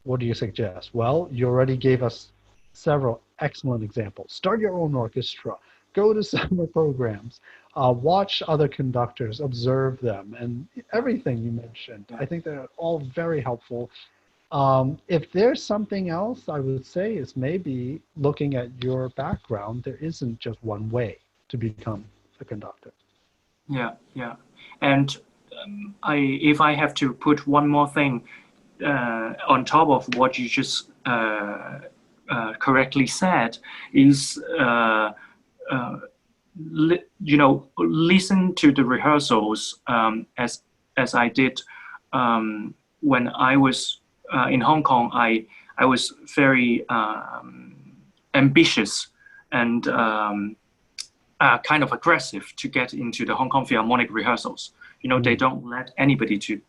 what do you suggest? Well, you already gave us several excellent examples. Start your own orchestra, go to summer programs, watch other conductors, observe them, and everything you mentioned. I think they're all very helpful. If there's something else, I would say is maybe looking at your background, there isn't just one way to become a conductor. Yeah. And if I have to put one more thing on top of what you just correctly said, is listen to the rehearsals as I did when I was in Hong Kong. I was very ambitious and kind of aggressive to get into the Hong Kong Philharmonic rehearsals. They don't let anybody to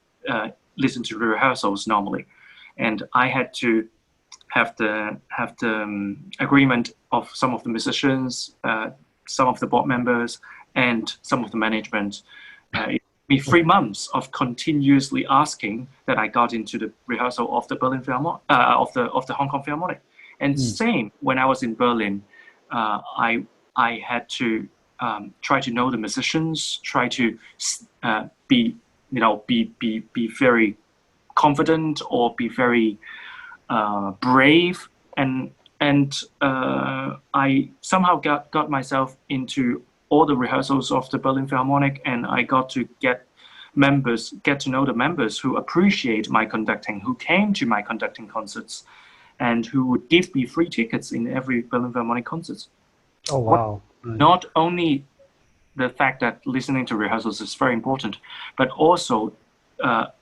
listen to the rehearsals normally, and I had to have the agreement of some of the musicians, some of the board members, and some of the management. It took me 3 months of continuously asking that I got into the rehearsal of the Berlin Philharmonic, of the Hong Kong Philharmonic. And same when I was in Berlin, I had to try to know the musicians, try to be very confident or be very brave, and I somehow got myself into all the rehearsals of the Berlin Philharmonic, and I got to get to know the members who appreciate my conducting, who came to my conducting concerts, and who would give me free tickets in every Berlin Philharmonic concert. Oh, wow. Not only the fact that listening to rehearsals is very important, but also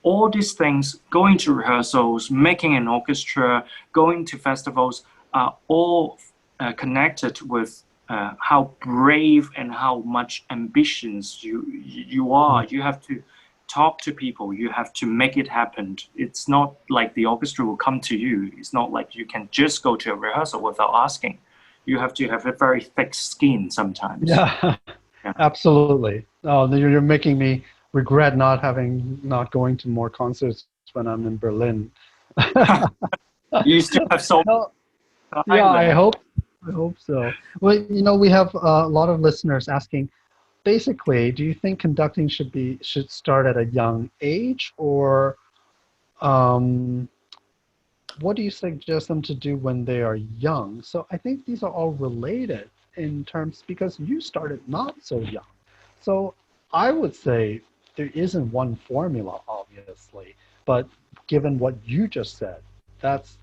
all these things, going to rehearsals, making an orchestra, going to festivals, are all connected with how brave and how much ambitions you are. You have to talk to people. You have to make it happen. It's not like the orchestra will come to you. It's not like you can just go to a rehearsal without asking. You have to have a very thick skin sometimes. Yeah, Yeah. absolutely. Oh, you're making me regret not going to more concerts when I'm in Berlin. You still have so No, much yeah, time left. I hope so. Well, we have a lot of listeners asking, basically, do you think conducting should start at a young age, or um, what do you suggest them to do when they are young? So I think these are all related in terms, because you started not so young. So I would say there isn't one formula, obviously, but given what you just said,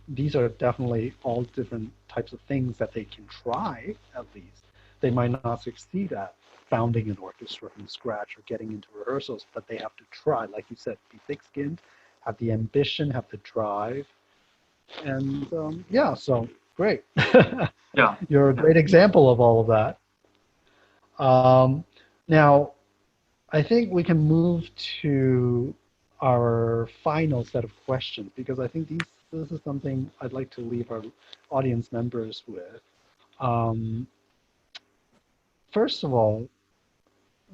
these are definitely all different types of things that they can try, at least. They might not succeed at founding an orchestra from scratch or getting into rehearsals, but they have to try. Like you said, be thick-skinned, have the ambition, have the drive, and yeah, so great. Yeah. You're a great example of all of that. Now, I think we can move to our final set of questions, because I think this is something I'd like to leave our audience members with. Um, First of all,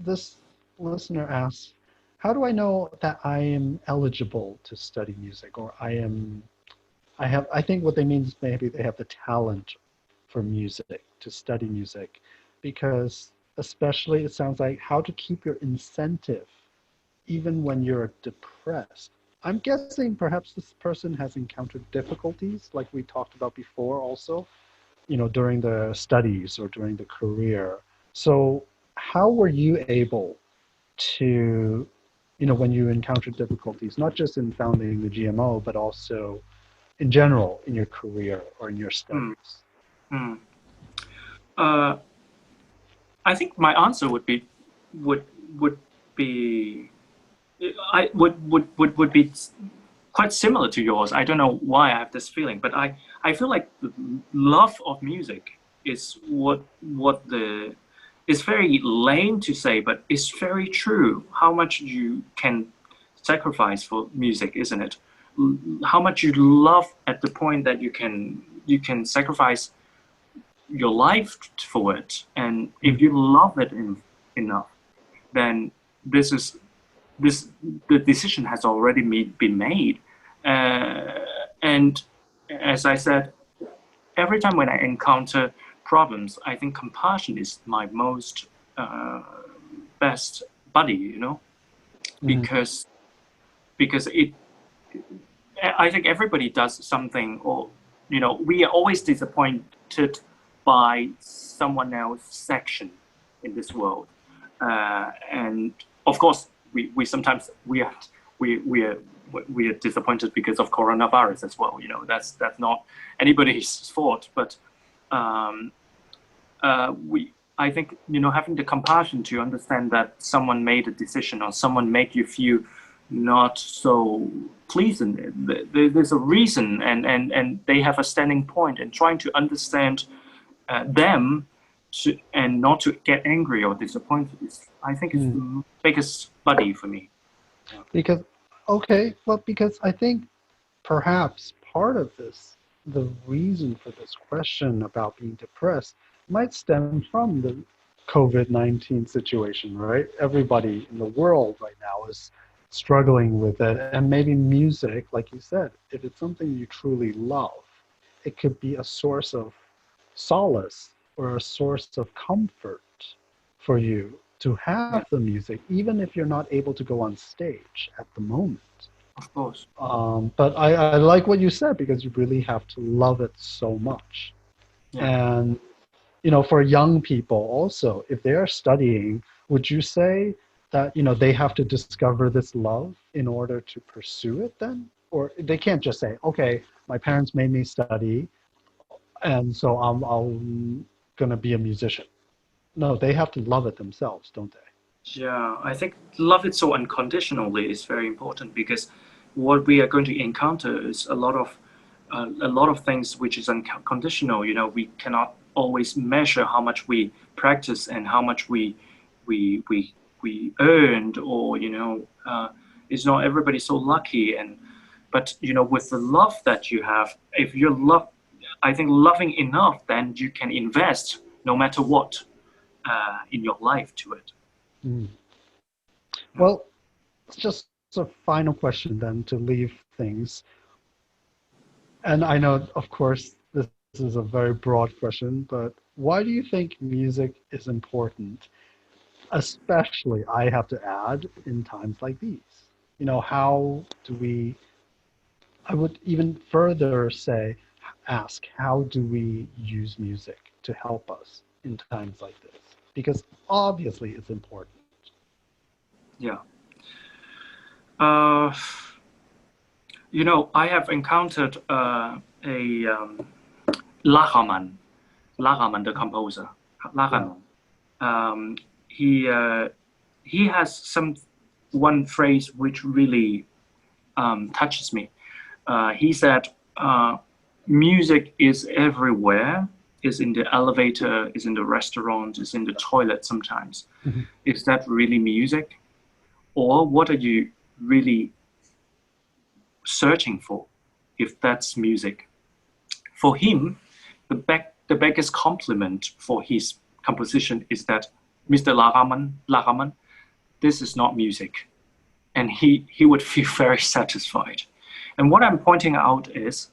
this listener asks, how do I know that I am eligible to study music, or I think what they mean is maybe they have the talent for music, to study music, because especially it sounds like how to keep your incentive even when you're depressed. I'm guessing perhaps this person has encountered difficulties like we talked about before also, during the studies or during the career. So how were you able to, when you encountered difficulties, not just in founding the GMO, but also in general in your career or in your studies? Mm. I think my answer would be would be quite similar to yours. I don't know why I have this feeling, but I feel like the love of music is what the it's very lame to say, but it's very true. How much you can sacrifice for music, isn't it? How much you love at the point that you can sacrifice your life for it, and if you love it enough, then this is this the decision has already been made. And as I said, every time when I encounter problems, I think compassion is my most best buddy, because it. I think everybody does something, or we are always disappointed by someone else's action in this world, and of course we sometimes we are disappointed because of coronavirus as well. That's not anybody's fault, but I think having the compassion to understand that someone made a decision or someone made you feel not so pleasant. There's a reason, and they have a standing point, and trying to understand them and not to get angry or disappointed I think is the biggest buddy for me. Because because I think perhaps part of this, the reason for this question about being depressed might stem from the COVID-19 situation, right? Everybody in the world right now is struggling with it. And maybe music, like you said, if it's something you truly love, it could be a source of solace or a source of comfort for you to have the music, even if you're not able to go on stage at the moment. Of course. But I like what you said, because you really have to love it so much. Yeah. And, for young people also, if they are studying, would you say that, they have to discover this love in order to pursue it then? Or they can't just say, okay, my parents made me study, and so I'm going to be a musician. No, they have to love it themselves, don't they? Yeah, I think love it so unconditionally is very important, because what we are going to encounter is a lot of things which is unconditional. We cannot always measure how much we practice and how much we earned, or it's not everybody so lucky. But with the love that you have, if you're I think loving enough, then you can invest no matter what in your life to it. Mm. Well, it's just a final question then to leave things. And I know, of course, this is a very broad question, but why do you think music is important? Especially, I have to add, in times like these. How do we, I would even further ask, how do we use music to help us in times like this? Because obviously it's important. Yeah. I have encountered Lachaman, the composer. Lachaman. He has one phrase which really touches me. He said, music is everywhere, is in the elevator, is in the restaurant, is in the toilet sometimes. Mm-hmm. Is that really music? Or what are you really searching for if that's music? For him, the biggest compliment for his composition is that Mr. Lachaman, this is not music. And he would feel very satisfied. And what I'm pointing out is,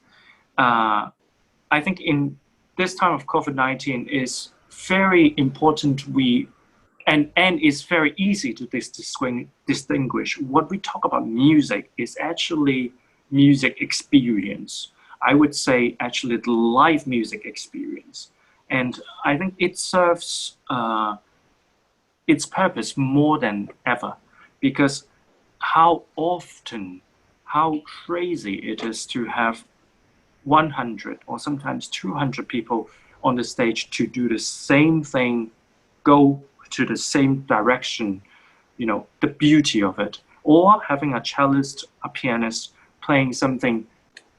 I think in this time of COVID-19 is very important and it's very easy to distinguish. What we talk about music is actually music experience. I would say actually the live music experience. And I think it serves its purpose more than ever, because how crazy it is to have 100 or sometimes 200 people on the stage to do the same thing, go to the same direction, the beauty of it. Or having a cellist, a pianist playing something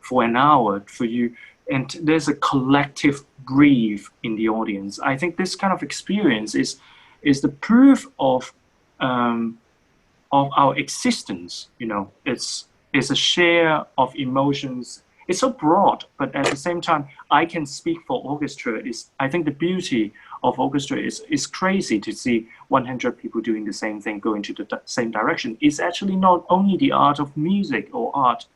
for an hour for you, and there's a collective breathe in the audience. I think this kind of experience is the proof of our existence. It's a share of emotions. It's so broad, but at the same time, I can speak for orchestra. I think the beauty of orchestra is crazy to see 100 people doing the same thing, going to the same direction. It's actually not only the art of music or art,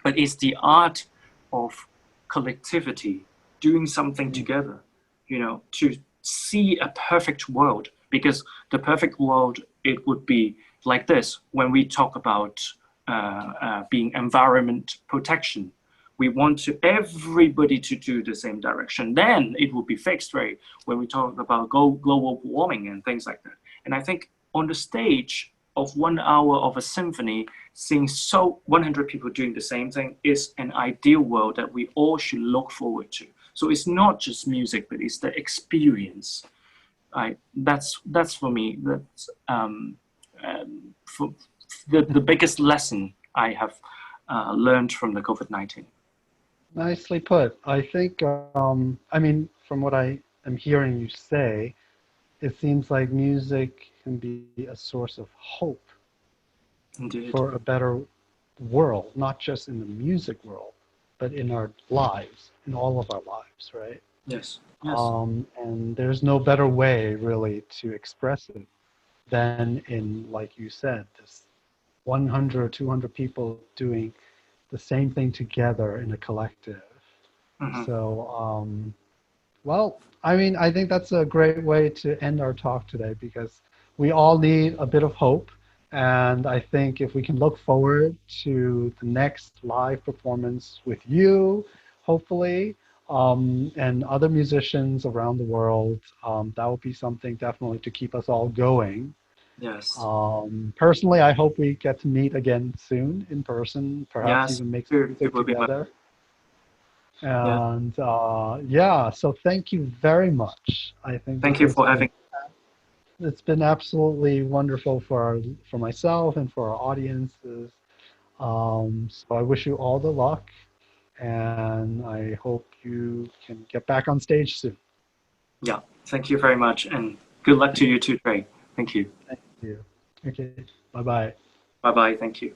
but it's the art of collectivity, doing something together, to see a perfect world. Because the perfect world, it would be like this. When we talk about being environment protection, we want everybody to do the same direction. Then it will be fixed, right? When we talk about global warming and things like that. And I think on the stage of 1 hour of a symphony, seeing 100 people doing the same thing is an ideal world that we all should look forward to. So it's not just music, but it's the experience. That's for me. That's for the biggest lesson I have learned from the COVID-19. Nicely put. I think, from what I am hearing you say, it seems like music can be a source of hope. Indeed. For a better world, not just in the music world, but in our lives, in all of our lives, right? Yes. And there's no better way, really, to express it than in, like you said, this 100, 200 people doing the same thing together in a collective. Mm-hmm. So, I think that's a great way to end our talk today, because we all need a bit of hope. And I think if we can look forward to the next live performance with you, hopefully, and other musicians around the world, that will be something definitely to keep us all going. Yes. Personally, I hope we get to meet again soon in person, perhaps even make some music together. And so thank you very much. I think thank you for having. It's been absolutely wonderful for myself and for our audiences. So I wish you all the luck, and I hope you can get back on stage soon. Yeah, thank you very much, and good luck to you too, Trey. Thank you. Thank you. Okay. Bye bye. Bye bye. Thank you.